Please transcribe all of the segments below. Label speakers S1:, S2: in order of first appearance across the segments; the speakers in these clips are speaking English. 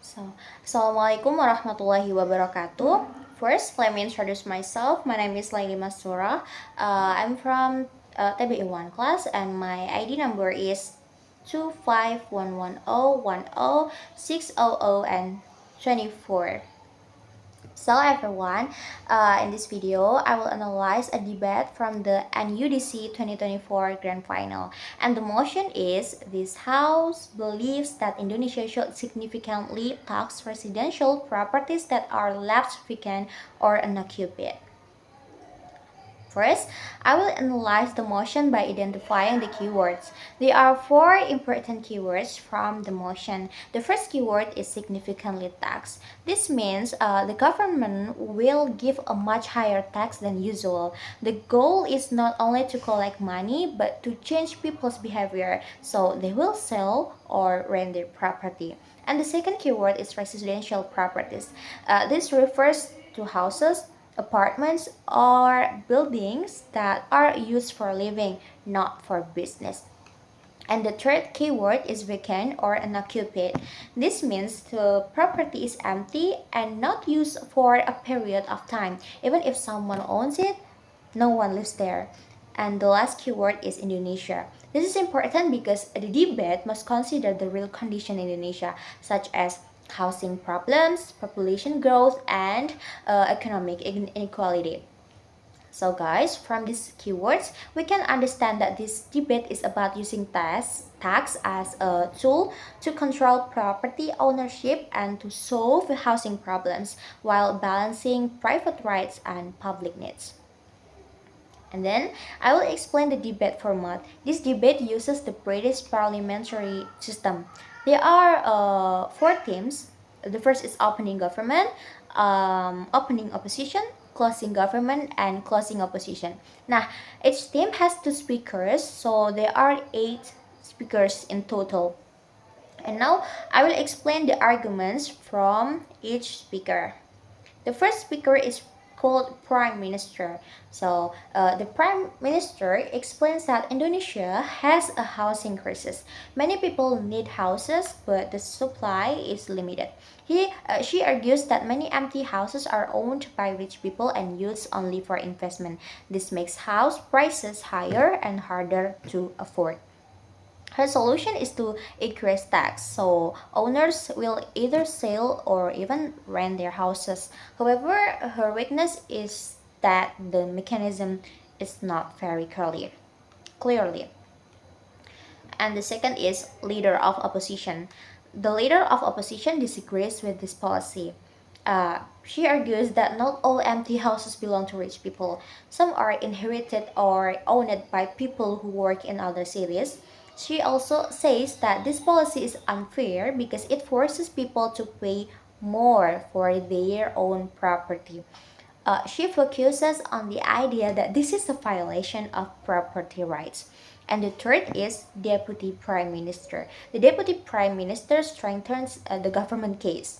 S1: Assalamualaikum warahmatullahi wabarakatuh. First, let me introduce myself. My name is Laily Masturoh. I'm from TBE1 class, and my ID number is 2511010600 and 24. So everyone, in this video, I will analyze a debate from the NUDC 2024 Grand Final. And the motion is, this House believes that Indonesia should significantly tax residential properties that are left vacant or unoccupied. First, I will analyze the motion by identifying the keywords. There are four important keywords from the motion. The first keyword is significantly tax. This means the government will give a much higher tax than usual. The goal is not only to collect money but to change people's behavior, so they will sell or rent their property. And the second keyword is residential properties. This refers to houses, apartments, or buildings that are used for living, not for business. And the third keyword is vacant or unoccupied. This means the property is empty and not used for a period of time. Even if someone owns it, no one lives there. And the last keyword is Indonesia. This is important because the debate must consider the real condition in Indonesia, such as housing problems, population growth, and economic inequality. So guys, from these keywords, we can understand that this debate is about using tax as a tool to control property ownership and to solve housing problems while balancing private rights and public needs. And then I will explain the debate format. This debate uses the British parliamentary system. There are four themes. The first is opening government, opening opposition, closing government, and closing opposition. Now, each theme has two speakers, so there are 8 speakers in total. And now I will explain the arguments from each speaker. The first speaker is called Prime Minister. The Prime Minister explains that Indonesia has a housing crisis. Many people need houses, but the supply is limited. She argues that many empty houses are owned by rich people and used only for investment. This makes house prices higher and harder to afford. Her solution is to increase tax, so owners will either sell or even rent their houses. However, her weakness is that the mechanism is not very clearly. And the second is leader of opposition. The leader of opposition disagrees with this policy. She argues that not all empty houses belong to rich people. Some are inherited or owned by people who work in other cities. She also says that this policy is unfair because it forces people to pay more for their own property. She focuses on the idea that this is a violation of property rights. And the third is Deputy Prime Minister. The Deputy Prime Minister strengthens the government case.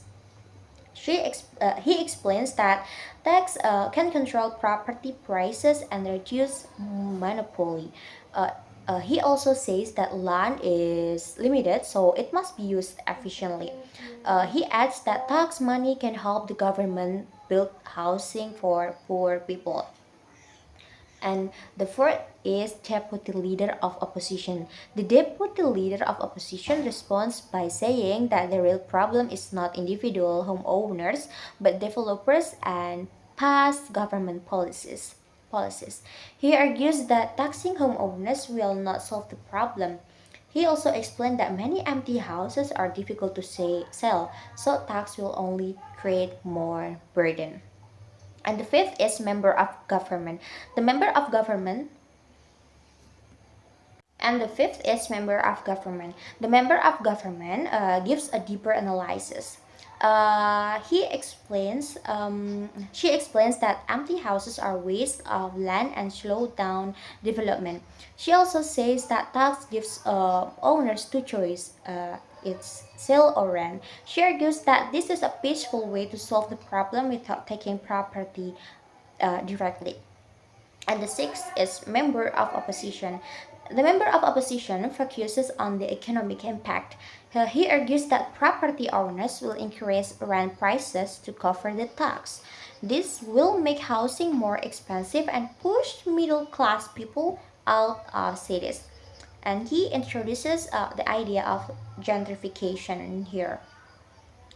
S1: He explains that tax can control property prices and reduce monopoly. He also says that land is limited, so it must be used efficiently. He adds that tax money can help the government build housing for poor people. And the fourth is deputy leader of opposition. The deputy leader of opposition responds by saying that the real problem is not individual homeowners, but developers and past government policies. He argues that taxing homeowners will not solve the problem. He also explained that many empty houses are difficult to sell, so tax will only create more burden. And the fifth is member of government. The member of government and the fifth is member of government. The member of government gives a deeper analysis. She explains that empty houses are waste of land and slow down development. She also says that tax gives owners two choice. It's sell or rent. She argues that this is a peaceful way to solve the problem without taking property directly. And the sixth is member of opposition. The member of opposition focuses on the economic impact. He argues that property owners will increase rent prices to cover the tax. This will make housing more expensive and push middle class people out of cities. And he introduces the idea of gentrification here.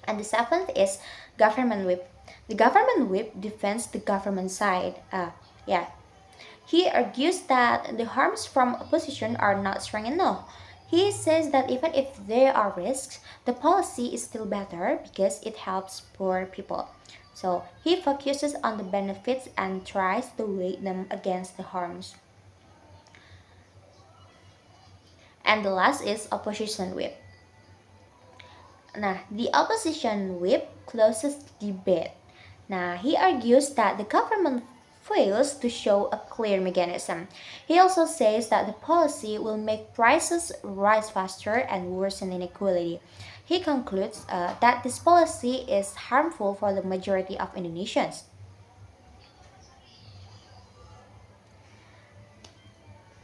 S1: And the seventh is government whip. The government whip defends the government side. Yeah, he argues that the harms from opposition are not strong enough. He says that even if there are risks, the policy is still better because it helps poor people. So he focuses on the benefits and tries to weigh them against the harms. And the last is opposition whip. Nah, the opposition whip closes the debate. Now, he argues that the government fails to show a clear mechanism. He also says that the policy will make prices rise faster and worsen inequality. He concludes that this policy is harmful for the majority of Indonesians.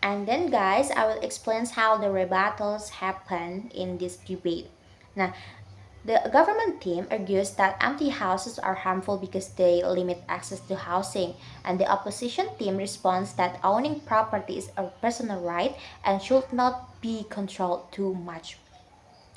S1: And then, guys, I will explain how the rebuttals happen in this debate. Now, the government team argues that empty houses are harmful because they limit access to housing, and the opposition team responds that owning property is a personal right and should not be controlled too much.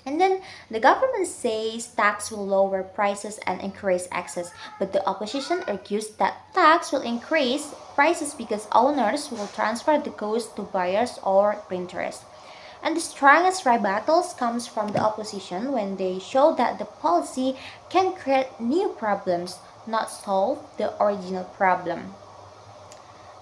S1: And then the government says tax will lower prices and increase access, but the opposition argues that tax will increase prices because owners will transfer the cost to buyers or renters. And the strongest rebuttals comes from the opposition when they show that the policy can create new problems, not solve the original problem.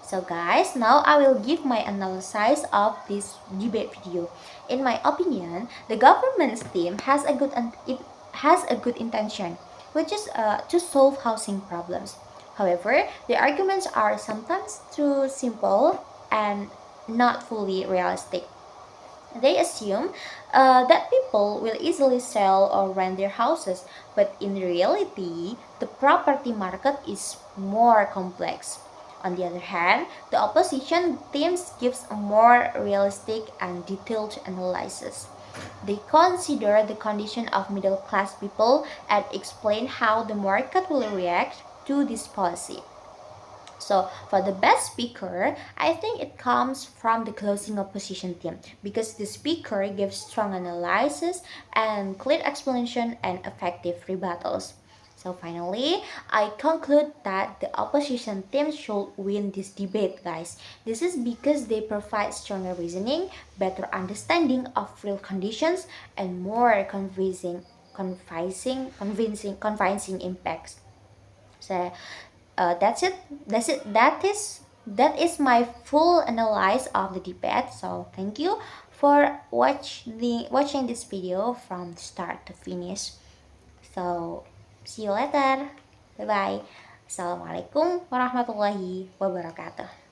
S1: So guys, now I will give my analysis of this debate video. In my opinion, the government's team it has a good intention, which is to solve housing problems. However, the arguments are sometimes too simple and not fully realistic. They assume that people will easily sell or rent their houses, but in reality, the property market is more complex. On the other hand, the opposition teams gives a more realistic and detailed analysis. They consider the condition of middle class people and explain how the market will react to this policy. So for the best speaker, I think it comes from the closing opposition team because the speaker gives strong analysis and clear explanation and effective rebuttals. So finally, I conclude that the opposition team should win this debate, guys. This is because they provide stronger reasoning, better understanding of real conditions, and more convincing impacts. So that's it. That's it. That is my full analysis of the debate. So thank you for watching this video from start to finish. So see you later. Bye bye. Assalamualaikum warahmatullahi wabarakatuh.